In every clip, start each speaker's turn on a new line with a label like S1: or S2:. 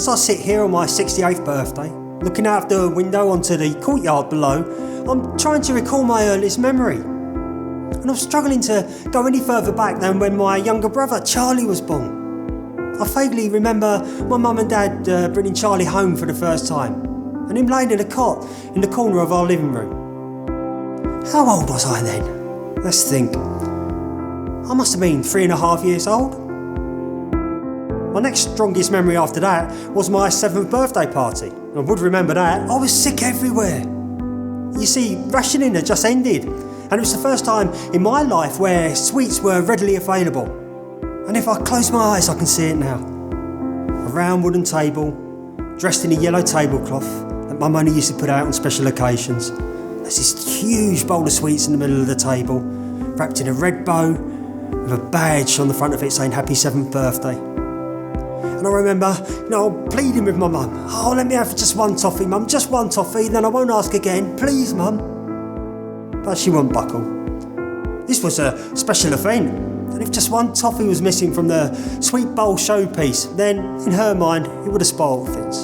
S1: As I sit here on my 68th birthday, looking out of the window onto the courtyard below, I'm trying to recall my earliest memory. And I'm struggling to go any further back than when my younger brother, Charlie, was born. I vaguely remember my mum and dad bringing Charlie home for the first time, and him laying in a cot in the corner of our living room. How old was I then? Let's think. I must have been 3.5 years old. My next strongest memory after that was my 7th birthday party. I would remember that. I was sick everywhere. You see, rationing had just ended, and it was the first time in my life where sweets were readily available. And if I close my eyes, I can see it now. A round wooden table, dressed in a yellow tablecloth that Mum only used to put out on special occasions. There's this huge bowl of sweets in the middle of the table, wrapped in a red bow, with a badge on the front of it saying Happy 7th birthday. And I remember, pleading with my mum, let me have just one toffee, Mum, just one toffee, then I won't ask again, please, Mum. But she wouldn't buckle. This was a special event, and if just one toffee was missing from the sweet bowl showpiece, then, in her mind, it would have spoiled things.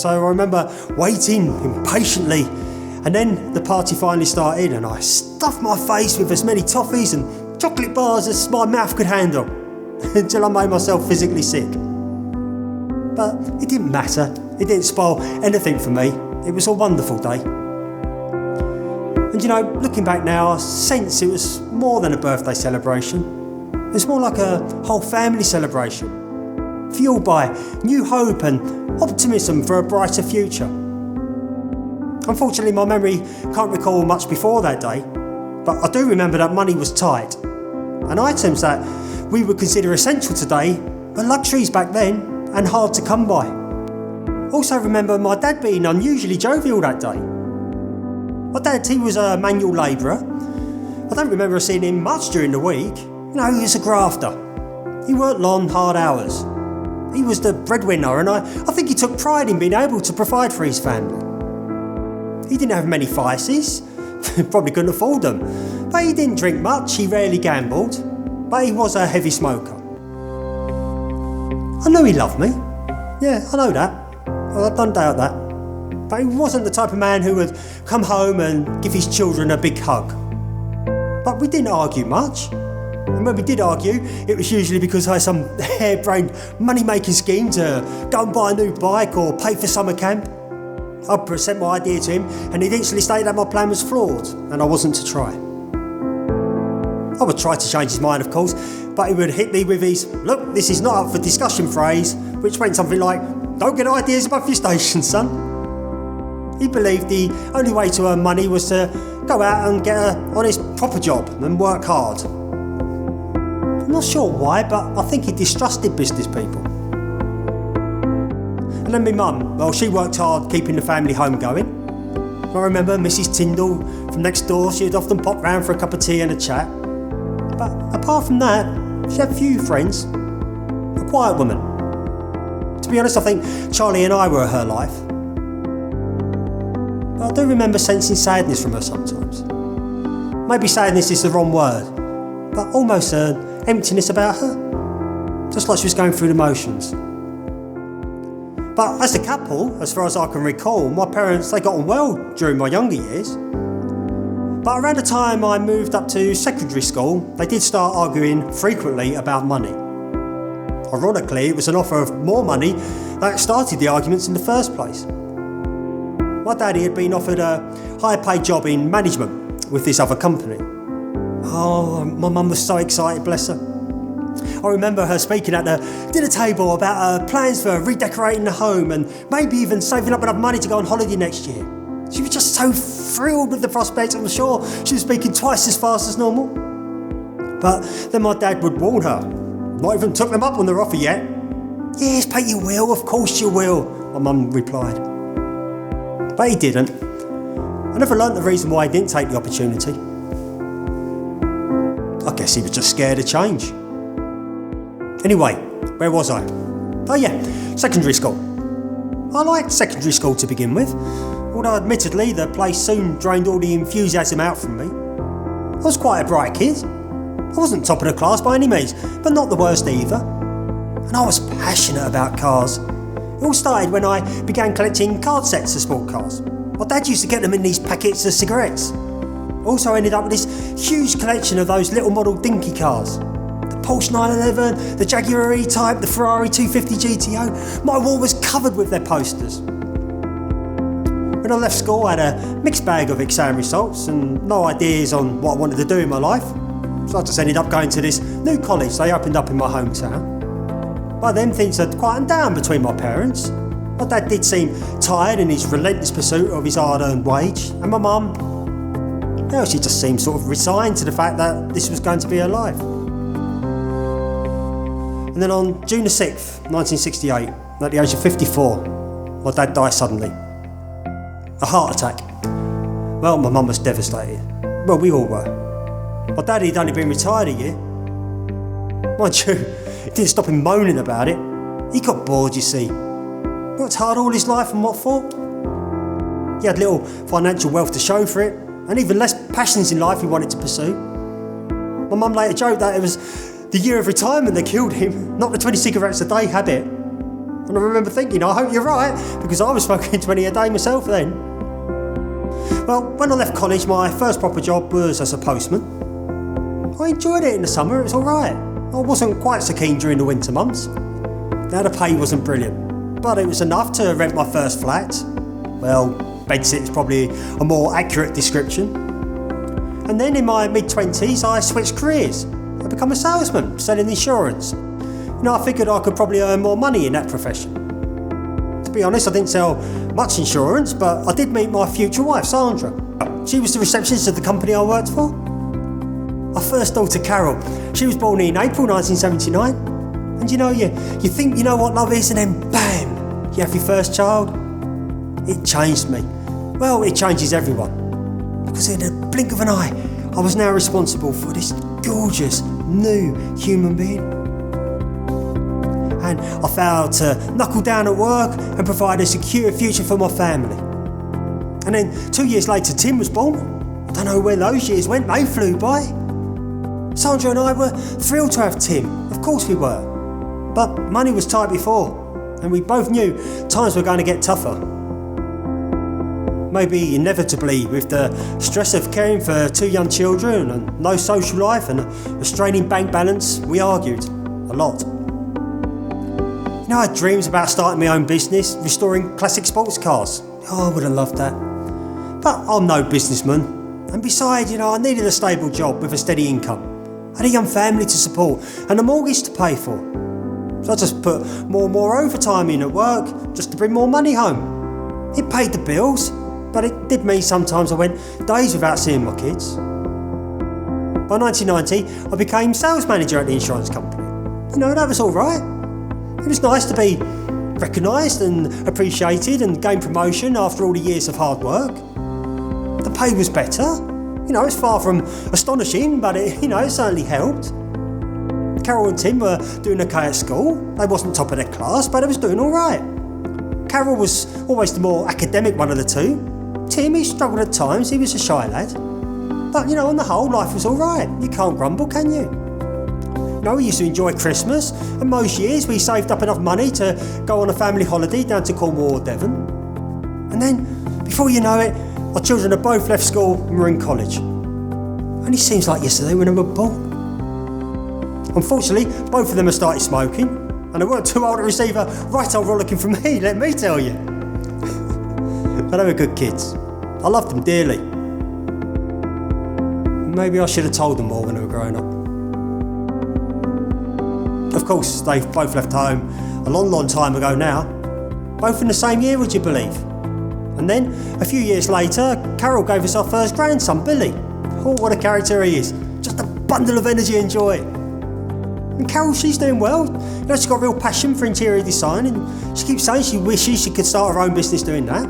S1: So I remember waiting impatiently, and then the party finally started, and I stuffed my face with as many toffees and chocolate bars as my mouth could handle, until I made myself physically sick. But it didn't matter. It didn't spoil anything for me. It was a wonderful day. And looking back now, I sense it was more than a birthday celebration. It was more like a whole family celebration, fueled by new hope and optimism for a brighter future. Unfortunately, my memory can't recall much before that day, but I do remember that money was tight, and items that we would consider essential today were luxuries back then and hard to come by. Also remember my dad being unusually jovial that day. My dad, he was a manual labourer. I don't remember seeing him much during the week. He was a grafter. He worked long, hard hours. He was the breadwinner, and I think he took pride in being able to provide for his family. He didn't have many vices, probably couldn't afford them, but he didn't drink much, he rarely gambled, but he was a heavy smoker. I know he loved me. Yeah, I know that. I don't doubt that. But he wasn't the type of man who would come home and give his children a big hug. But we didn't argue much. And when we did argue, it was usually because I had some harebrained money-making scheme to go and buy a new bike or pay for summer camp. I'd present my idea to him, and he'd instantly state that my plan was flawed and I wasn't to try. I would try to change his mind, of course, but he would hit me with his, "Look, this is not up for discussion" phrase, which went something like, "Don't get ideas above your station, son." He believed the only way to earn money was to go out and get an honest, proper job and work hard. I'm not sure why, but I think he distrusted business people. And then my mum, she worked hard keeping the family home going. I remember Mrs. Tyndall from next door, she'd often pop round for a cup of tea and a chat. But apart from that, she had few friends. A quiet woman. To be honest, I think Charlie and I were her life. But I do remember sensing sadness from her sometimes. Maybe sadness is the wrong word, but almost an emptiness about her. Just like she was going through the motions. But as a couple, as far as I can recall, my parents, they got on well during my younger years. But around the time I moved up to secondary school, they did start arguing frequently about money. Ironically, it was an offer of more money that started the arguments in the first place. My daddy had been offered a higher paid job in management with this other company. My mum was so excited, bless her. I remember her speaking at the dinner table about her plans for redecorating the home and maybe even saving up enough money to go on holiday next year. She was just so thrilled with the prospect. I'm sure she was speaking twice as fast as normal. But then my dad would warn her. Not even took them up on their offer yet. "Yes, but you will, of course you will," my mum replied. But he didn't. I never learnt the reason why he didn't take the opportunity. I guess he was just scared of change. Anyway, where was I? Oh yeah, secondary school. I liked secondary school to begin with, although admittedly the place soon drained all the enthusiasm out from me. I was quite a bright kid. I wasn't top of the class by any means, but not the worst either. And I was passionate about cars. It all started when I began collecting card sets of sport cars. My dad used to get them in these packets of cigarettes. I also ended up with this huge collection of those little model dinky cars. The Porsche 911, the Jaguar E-Type, the Ferrari 250 GTO. My wall was covered with their posters. When I left school, I had a mixed bag of exam results and no ideas on what I wanted to do in my life. So I just ended up going to this new college they opened up in my hometown. By then, things had quietened down between my parents. My dad did seem tired in his relentless pursuit of his hard-earned wage, and my mum, well, she just seemed sort of resigned to the fact that this was going to be her life. And then on June the 6th, 1968, at the age of 54, my dad died suddenly. A heart attack. Well, my mum was devastated. Well, we all were. My dad had only been retired a year. Mind you, it didn't stop him moaning about it. He got bored, you see. Worked hard all his life and what for? He had little financial wealth to show for it, and even less passions in life he wanted to pursue. My mum later joked that it was the year of retirement that killed him, not the 20 cigarettes a day habit. And I remember thinking, I hope you're right, because I was smoking 20 a day myself then. Well, when I left college, my first proper job was as a postman. I enjoyed it in the summer, it was alright. I wasn't quite so keen during the winter months. Now the pay wasn't brilliant, but it was enough to rent my first flat. Well, bedsit is probably a more accurate description. And then in my mid-20s, I switched careers. I became a salesman, selling insurance. I figured I could probably earn more money in that profession. To be honest, I didn't sell much insurance, but I did meet my future wife, Sandra. She was the receptionist of the company I worked for. Our first daughter, Carol, she was born in April 1979. And you think you know what love is, and then bam, you have your first child. It changed me. Well, it changes everyone. Because in a blink of an eye, I was now responsible for this gorgeous, new human being. And I vowed to knuckle down at work and provide a secure future for my family. And then 2 years later, Tim was born. I don't know where those years went, they flew by. Sandra and I were thrilled to have Tim, of course we were. But money was tight before, and we both knew times were going to get tougher. Maybe inevitably, with the stress of caring for 2 young children and no social life and a straining bank balance, we argued a lot. I had dreams about starting my own business, restoring classic sports cars. Oh, I would have loved that. But I'm no businessman. And besides, I needed a stable job with a steady income. I had a young family to support and a mortgage to pay for. So I just put more and more overtime in at work just to bring more money home. It paid the bills, but it did mean sometimes I went days without seeing my kids. By 1990, I became sales manager at the insurance company. That was all right. It was nice to be recognised and appreciated and gain promotion after all the years of hard work. The pay was better. It's far from astonishing, but it certainly helped. Carol and Tim were doing okay at school. They wasn't top of their class, but it was doing all right. Carol was always the more academic one of the two. Tim, he struggled at times, he was a shy lad. But, on the whole, life was all right. You can't grumble, can you? We used to enjoy Christmas, and most years we saved up enough money to go on a family holiday down to Cornwall or Devon. And then, before you know it, our children had both left school and were in college. Only seems like yesterday when they were born. Unfortunately, both of them have started smoking, and they weren't too old to receive a right old rollicking from me, let me tell you. But they were good kids. I loved them dearly. Maybe I should have told them more when they were growing up. Of course, they've both left home a long, long time ago now. Both in the same year, would you believe? And then, a few years later, Carol gave us our first grandson, Billy. Oh, what a character he is. Just a bundle of energy and joy. And Carol, she's doing well. She's got a real passion for interior design, and she keeps saying she wishes she could start her own business doing that.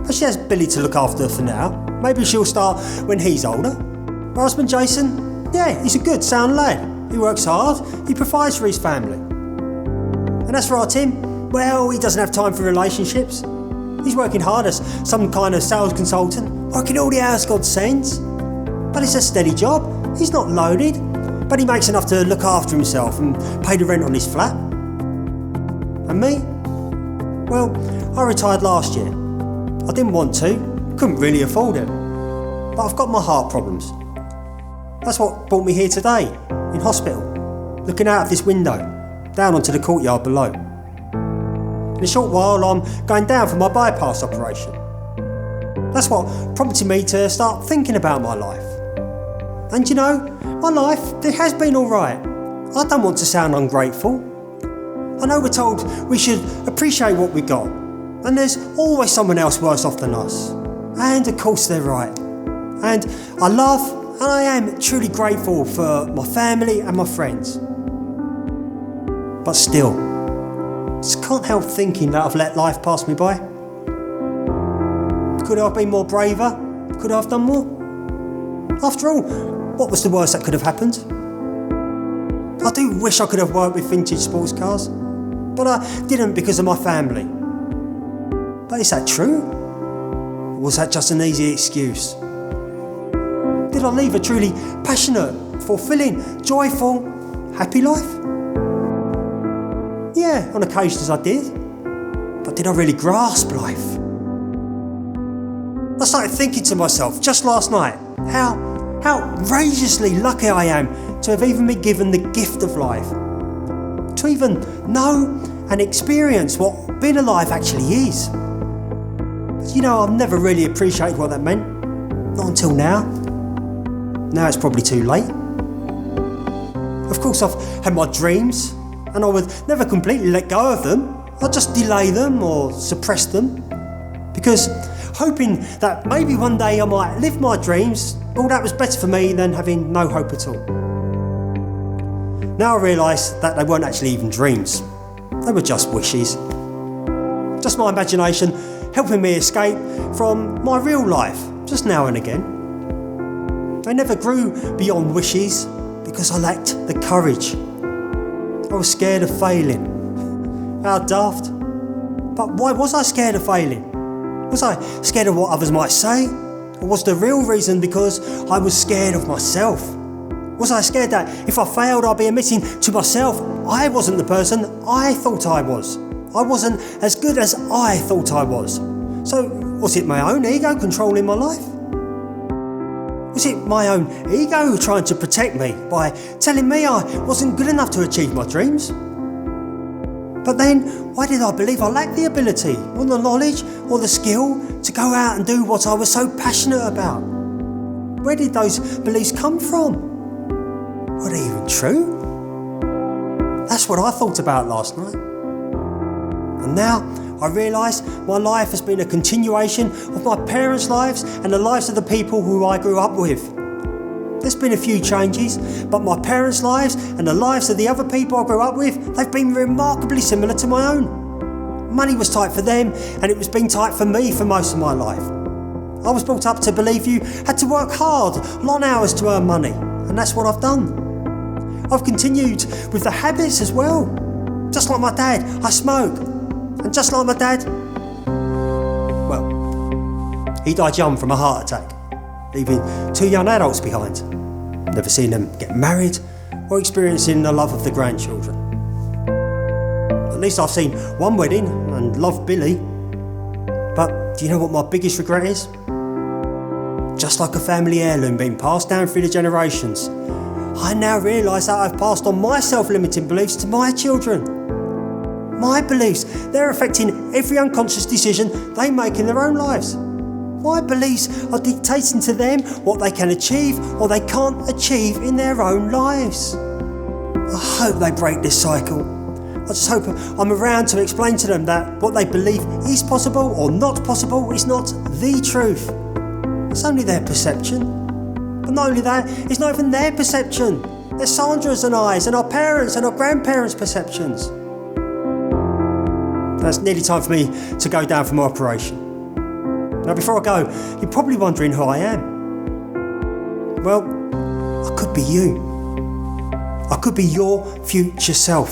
S1: But she has Billy to look after for now. Maybe she'll start when he's older. My husband, Jason, he's a good, sound lad. He works hard, he provides for his family. And as for our Tim, well, he doesn't have time for relationships. He's working hard as some kind of sales consultant, working all the hours God sends. But it's a steady job, he's not loaded, but he makes enough to look after himself and pay the rent on his flat. And me? Well, I retired last year. I didn't want to, couldn't really afford it. But I've got my heart problems. That's what brought me here today, in hospital, looking out of this window, down onto the courtyard below. In a short while, I'm going down for my bypass operation. That's what prompted me to start thinking about my life. And you know, my life, it has been alright. I don't want to sound ungrateful. I know we're told we should appreciate what we got, and there's always someone else worse off than us. And of course they're right. And I love and I am truly grateful for my family and my friends. But still, just can't help thinking that I've let life pass me by. Could I have been more braver? Could I have done more? After all, what was the worst that could have happened? I do wish I could have worked with vintage sports cars, but I didn't because of my family. But is that true? Or was that just an easy excuse? Did I leave a truly passionate, fulfilling, joyful, happy life? Yeah, on occasions I did. But did I really grasp life? I started thinking to myself just last night how outrageously lucky I am to have even been given the gift of life. To even know and experience what being alive actually is. You know, I've never really appreciated what that meant. Not until now. Now it's probably too late. Of course, I've had my dreams, and I would never completely let go of them. I'd just delay them or suppress them. Because hoping that maybe one day I might live my dreams, well, that was better for me than having no hope at all. Now I realise that they weren't actually even dreams. They were just wishes. Just my imagination helping me escape from my real life, just now and again. They never grew beyond wishes because I lacked the courage. I was scared of failing. How daft. But why was I scared of failing? Was I scared of what others might say? Or was the real reason because I was scared of myself? Was I scared that if I failed I'd be admitting to myself I wasn't the person I thought I was? I wasn't as good as I thought I was. So was it my own ego controlling my life? Was it my own ego trying to protect me by telling me I wasn't good enough to achieve my dreams? But then, why did I believe I lacked the ability, or the knowledge, or the skill to go out and do what I was so passionate about? Where did those beliefs come from? Were they even true? That's what I thought about last night. And now I realise my life has been a continuation of my parents' lives and the lives of the people who I grew up with. There's been a few changes, but my parents' lives and the lives of the other people I grew up with, they've been remarkably similar to my own. Money was tight for them, and it was being tight for me for most of my life. I was brought up to believe you had to work hard, long hours to earn money, and that's what I've done. I've continued with the habits as well. Just like my dad, I smoke. And just like my dad, well, he died young from a heart attack, leaving 2 young adults behind. Never seen them get married or experiencing the love of the grandchildren. At least I've seen one wedding and loved Billy. But do you know what my biggest regret is? Just like a family heirloom being passed down through the generations, I now realise that I've passed on my self-limiting beliefs to my children. My beliefs, they're affecting every unconscious decision they make in their own lives. My beliefs are dictating to them what they can achieve or they can't achieve in their own lives. I hope they break this cycle. I just hope I'm around to explain to them that what they believe is possible or not possible is not the truth. It's only their perception. But not only that, it's not even their perception. It's Sandra's and I's and our parents' and our grandparents' perceptions. It's nearly time for me to go down for my operation. Now before I go, you're probably wondering who I am. Well, I could be you. I could be your future self.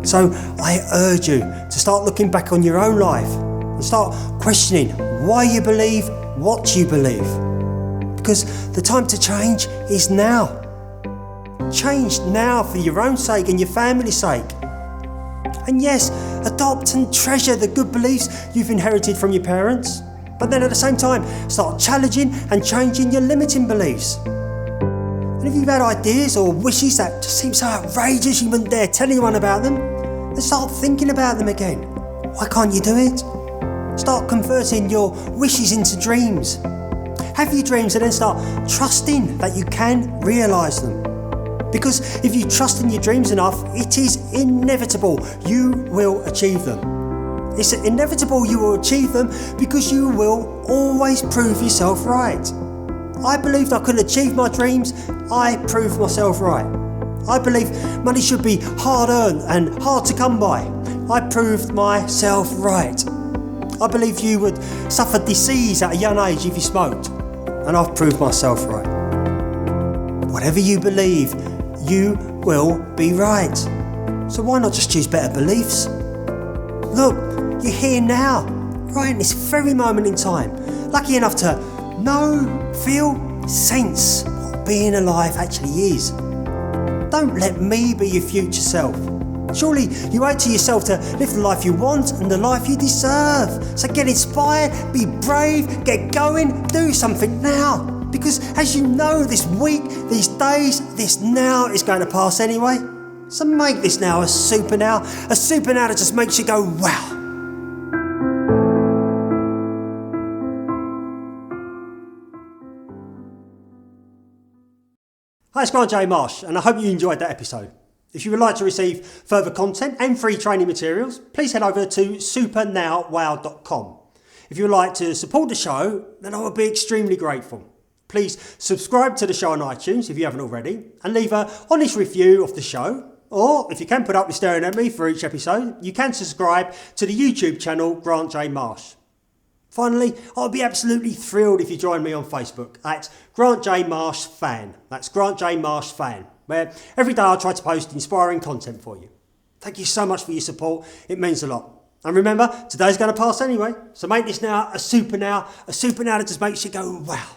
S1: So I urge you to start looking back on your own life and start questioning why you believe what you believe. Because the time to change is now. Change now for your own sake and your family's sake. And yes, adopt and treasure the good beliefs you've inherited from your parents. But then at the same time, start challenging and changing your limiting beliefs. And if you've had ideas or wishes that just seem so outrageous you wouldn't dare tell anyone about them, then start thinking about them again. Why can't you do it? Start converting your wishes into dreams. Have your dreams and then start trusting that you can realise them. Because if you trust in your dreams enough, it is inevitable you will achieve them. It's inevitable you will achieve them because you will always prove yourself right. I believed I could achieve my dreams, I proved myself right. I believe money should be hard earned and hard to come by. I proved myself right. I believe you would suffer disease at a young age if you smoked, and I've proved myself right. Whatever you believe, you will be right. So why not just choose better beliefs? Look, you're here now, right in this very moment in time, lucky enough to know, feel, sense what being alive actually is. Don't let me be your future self. Surely you owe it to yourself to live the life you want and the life you deserve. So get inspired, be brave, get going, do something now. Because as you know, this week, these days, this now is going to pass anyway. So make this now a super now that just makes you go wow. Hi, it's Grant J. Marsh, and I hope you enjoyed that episode. If you would like to receive further content and free training materials, please head over to supernowwow.com. If you would like to support the show, then I would be extremely grateful. Please subscribe to the show on iTunes if you haven't already, and leave an honest review of the show. Or, if you can put up with staring at me for each episode, you can subscribe to the YouTube channel Grant J. Marsh. Finally, I'll be absolutely thrilled if you join me on Facebook at Grant J. Marsh Fan. That's Grant J. Marsh Fan, where every day I try to post inspiring content for you. Thank you so much for your support, it means a lot. And remember, today's going to pass anyway, so make this now a super now that just makes you go wow.